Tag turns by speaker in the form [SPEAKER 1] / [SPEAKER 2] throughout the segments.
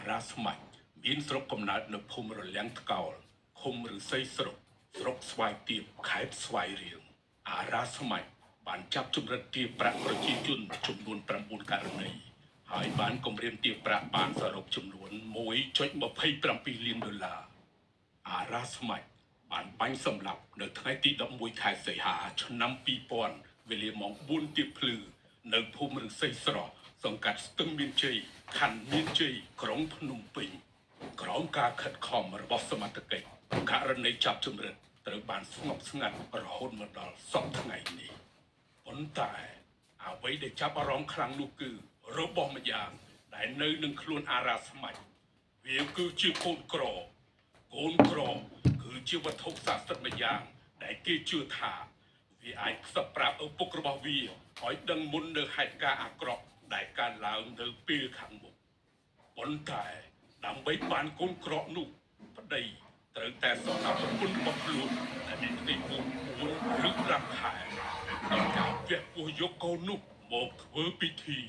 [SPEAKER 1] រ៉ាស្មាច់មានស្រុកកំណើតនៅភូមិរលាំងថ្កោលឃុំឫស្សីស្រុកស្វាយទាបខេត្តស្វាយរៀងអារ៉ាស្មាច់បានចាប់ជំរិតទារប្រាក់ប្រជាជនចំនួន9ករណីហើយបានគម្រាមទារប្រាក់បានសរុបចំនួន1.27 លានដុល្លារអារ៉ាស្មាច់បានបាញ់សម្លាប់នៅថ្ងៃទី11ខែសីហាឆ្នាំ2000វេលាម៉ោង4ទៀបភ្លឺនៅភូមិឫស្សីស្រស់សង្កាត់ស្ទឹងមានជ័យខណ្ឌមានជ័យក្រុងភ្នំពេញក្រោមការខិតខំរបស់សមត្ថកិច្ចករណីចាប់ជំរិតត្រូវបានស្ងប់ស្ងាត់រហូតមកដល់សពថ្ងៃនេះប៉ុន្តែអ្វីដែលចាប់អារម្មណ៍ខ្លាំងនោះគឺរបស់ម្យ៉ាងដែលនៅនឹងខ្លួនអារ៉ាស្មាច់វាគឺជាកូនក្រគឺជាវត្ថុស័ក្តិសិទ្ធិម្យ៉ាងដែលគេជឿថាវាអាចផ្សព្វប្រាប់ឪពុករបស់វាឲ្យដឹងមុននៅហេតុការណ៍អាក្រក់ដែលកើតឡើងនៅពេលខាងមុខប៉ុន្តែដើម្បីបានកូនក្រនោះប្តីត្រូវតែសន្តាប់ប្រពន្ធរបស់ខ្លួនដែលមានទីពូនឬ5ខែដោយការវះពោះយកកូននោះមកធ្វើពិធី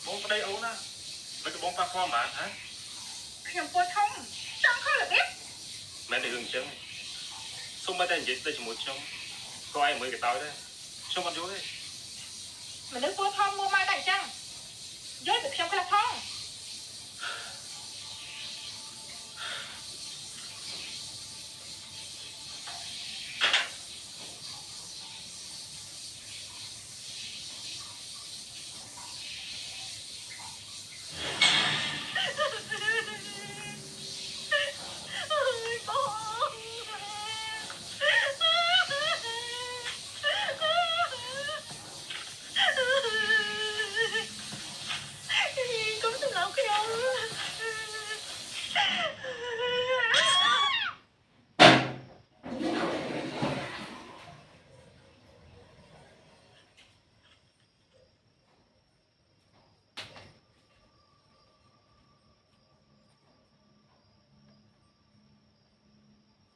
[SPEAKER 2] បងប្តីអូនណាមិនក៏បងប៉ះខ្វល់ហ្មងហ៎
[SPEAKER 3] ខ្ញុំពូធំចង់ខលរបៀប
[SPEAKER 2] មែនទេរឿងអញ្ចឹងសូមតែនិយាយទៅជាមួយខ្ញុំក៏ឯងមើលកតោយដែរខ្ញុំអត់យល់ទេ
[SPEAKER 3] មនុស្សពូធំមកមកតែអញ្ចឹងយល់ពីខ្ញុំខ្លះផង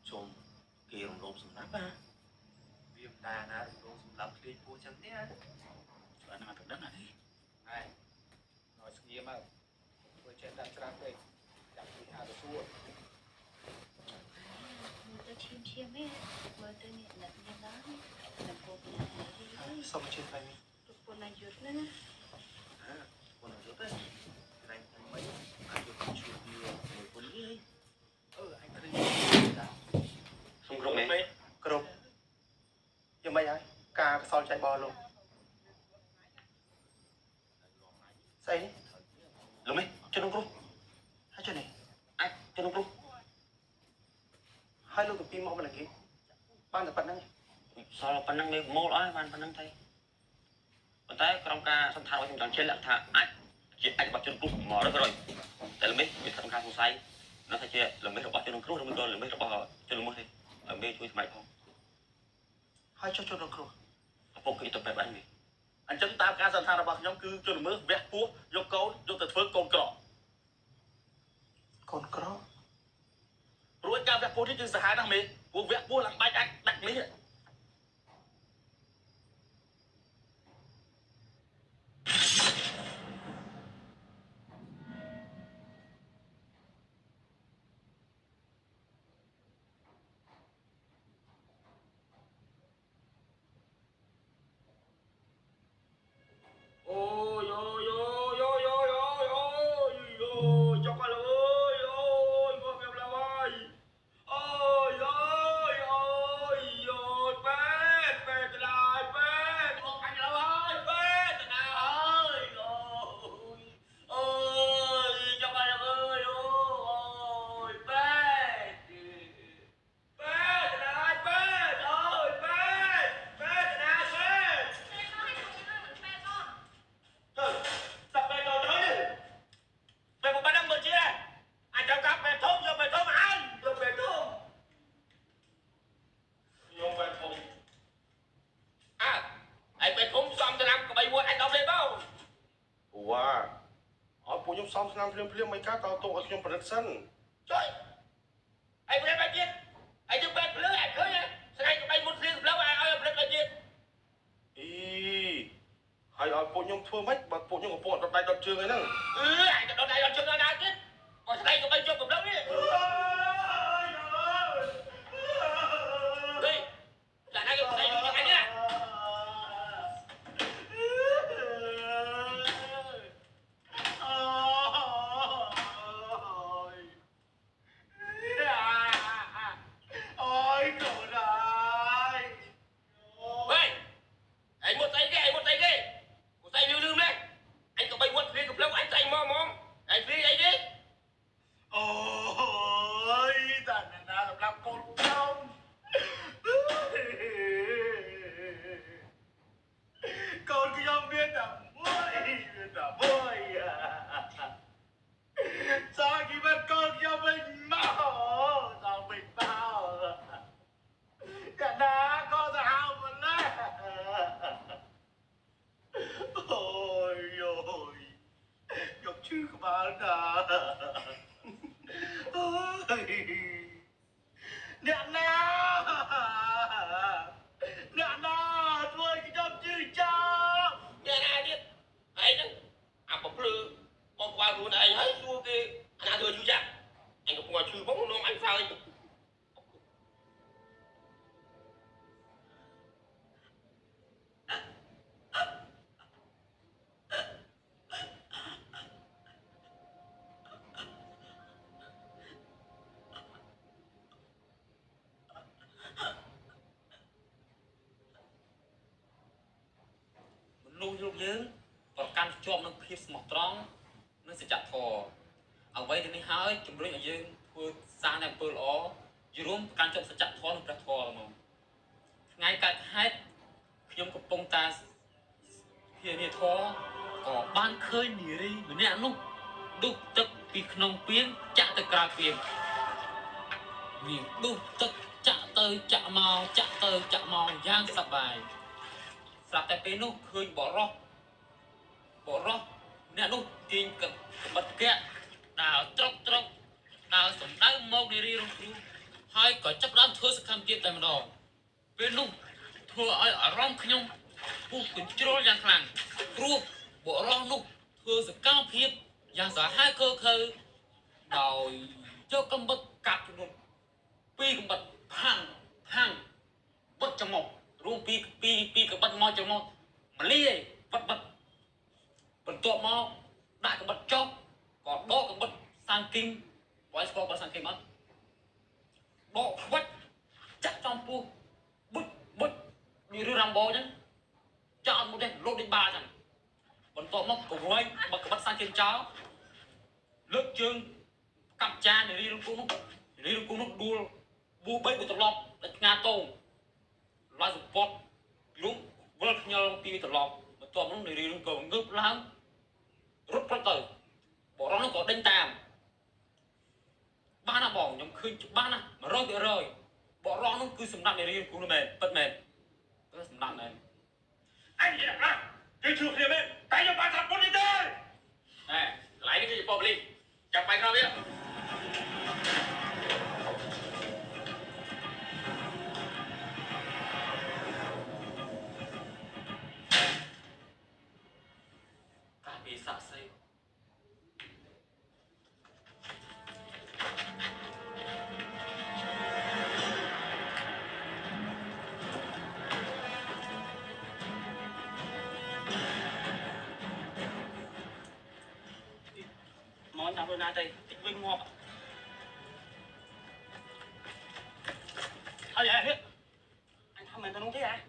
[SPEAKER 2] ជុំគេរំលោភសម្រាប់ណាវាមិនដែរណារំលោភសម្រាប់គ្លីពូចឹងទេណាឆ្លើយណាទៅដឹងណានេះហើយឲ្យស្ងៀមមកធ្វើចេះដាក់ច្រាស់ពេកចាប់ពីអាទៅសួរ
[SPEAKER 3] មើលទៅឈាមទេមើលទៅនេះអ្នកមានដែរនឹងពោពីណា
[SPEAKER 2] សុំជិះទៅនេះ
[SPEAKER 3] ប្រពន្ធអាយុណា
[SPEAKER 2] ប្រពន្ធអាយុទេតែមិនអាយុជួយវាមួយคนនេះអញឃើញសុំគ្រប់នេះគ្រប់យ៉ាងម៉េចហើយការកសលចៃបោលោកស្អីលោកមេចុះក្នុងគ្រូហើយចុះនេះអាចចុះក្នុងគ្រូហើយលោកទៅពីមកមិនគេបានតែប៉ុណ្្នឹងសល់ប៉ុណ្្នឹងមេមូលអស់បានប៉ុណ្្នឹងទេប៉ុន្តែក្រុមការសន្តានរបស់ខ្ញុំចង់ជឿថាអាចជាអាចរបស់ជនគ្រូ100%តែលោកមេវាសំខាន់សង្ស័យនៅថាជាលោកមេរបស់ជនគ្រូឬមិនក៏លោកមេរបស់ជនល្មើសទេលោកមេជួយស្មាច់ផងហើយចុះជនគ្រូឪពុកគេទៅបែបអីអញ្ចឹងតាមការសន្តានរបស់ខ្ញុំគឺជនល្មើសវះពោះយកកូនយកទៅធ្វើកូនក្រព្រោះការវះពោះនេះគឺសាហាវណាស់មេពួកវះពោះឡើងបាច់អាចដាក់នេះ
[SPEAKER 4] ខ្ញុំសំស្នាមភ្លាមមិនការតោតឲ្យខ្ញុំប្រឌិតសិន
[SPEAKER 2] ជួយអីប្រេតបាយទៀតអីទៅបែបភ្លើអត់ឃើញស្រីក្បៃមុតភ្លៀងផ្លូវឲ្យប្រេតបាយទៀត
[SPEAKER 4] អីហើយឲ្យពួកខ្ញុំធ្វើម៉េចបើពួកខ្ញុំកំពុងដុតដៃដុតជើងអីហ្នឹង
[SPEAKER 2] អញទៅដល់ដៃដល់ជើងដល់ណាទៀតបើស្រីក្បៃជប់កំឡុងនេះហេចាណាយកស្រីយកអញណា
[SPEAKER 4] ôi trời ơi
[SPEAKER 2] Ê, anh một tay cái, một tay lưu lương đấy. Anh có bay quật lên cục lông, anh tay mò mò. Anh phi ấy đi.
[SPEAKER 4] ôi ta là làm con không con cái ông biết là vui sao khi bắt con cho mình mau sao mình mau cả đá con sao mà lấy ôi ôi nhục chứ các bạn à ôi nè na thôi cái nhục chứ cho
[SPEAKER 2] Nghe nè đi. Ấy đấy. À bọc lư. Bọc qua luôn này ấy xua kia. Anh ăn thừa chú chắc. Anh có ngoài chư bóng nó anh sao anh.
[SPEAKER 5] Lưu dục dưỡng và can chọn năng khiếp mọc trống nó sẽ chặt thò ở vậy thì mình hỏi chúng tôi ở dương vừa sang này vừa ó dù luôn can chọn sẽ chặt thò nó chặt thò mà ngay cả hết chúng có bông ta hiện hiện thò có ban khơi nỉ đi mình nè lúc đục tức vì nông biến chặt từ cà phê vì đục tức chặt tới màu giang sập bài sạp tại bên nó khơi bỏ rót nè nó tiền cầm bật kẹt đào tróc đào sủng đá mông đi luôn hai có chấp đám thưa sẽ tham tiền tại mà đỏ bên nó thưa ở rong nhung bu cũng chưa giang khẳng rùa bỏ rót nó thưa sẽ cao phiếp giang sợ hai cơ khơi đào cho cầm bật cạp luôn pi cầm bật hàng bật trong một luôn pi cái bật mò trong một mà lia bật tọa mò đại cái bật chóp còn đó cái bật sang kinh quái score bật sang kinh mất bộ bật chặt trong pu bật đi đưa răng bò chứ chọn một đây lột đi ba chẳng còn tọa mò của anh bật cái bật sang kinh cháo lớp chương cặp cha để đi luôn cũng đua bu bấy của tập lọp để nga tôm loa dục pot lúng vớt nhau pi tập lọp mà tôm nó đi luôn cầu ngớp lắm rút ra từ bỏ nó có đánh tàm ba là bỏ nhóm khơi ba là mà rơi bỏ nó cứ sầm nặng để đi cũng là mệt bật mệt nó sầm nặng này
[SPEAKER 4] anh gì à cái chuột này mẹ tay cho ba thằng con đi chơi
[SPEAKER 2] Nè, lấy cái gì bò đi. Chặt bay ra biết.
[SPEAKER 5] bị sạ xây
[SPEAKER 2] Món nào rồi đây, tích vinh ngọt. Thôi vậy hết. Anh thăm mình tao đúng thế à?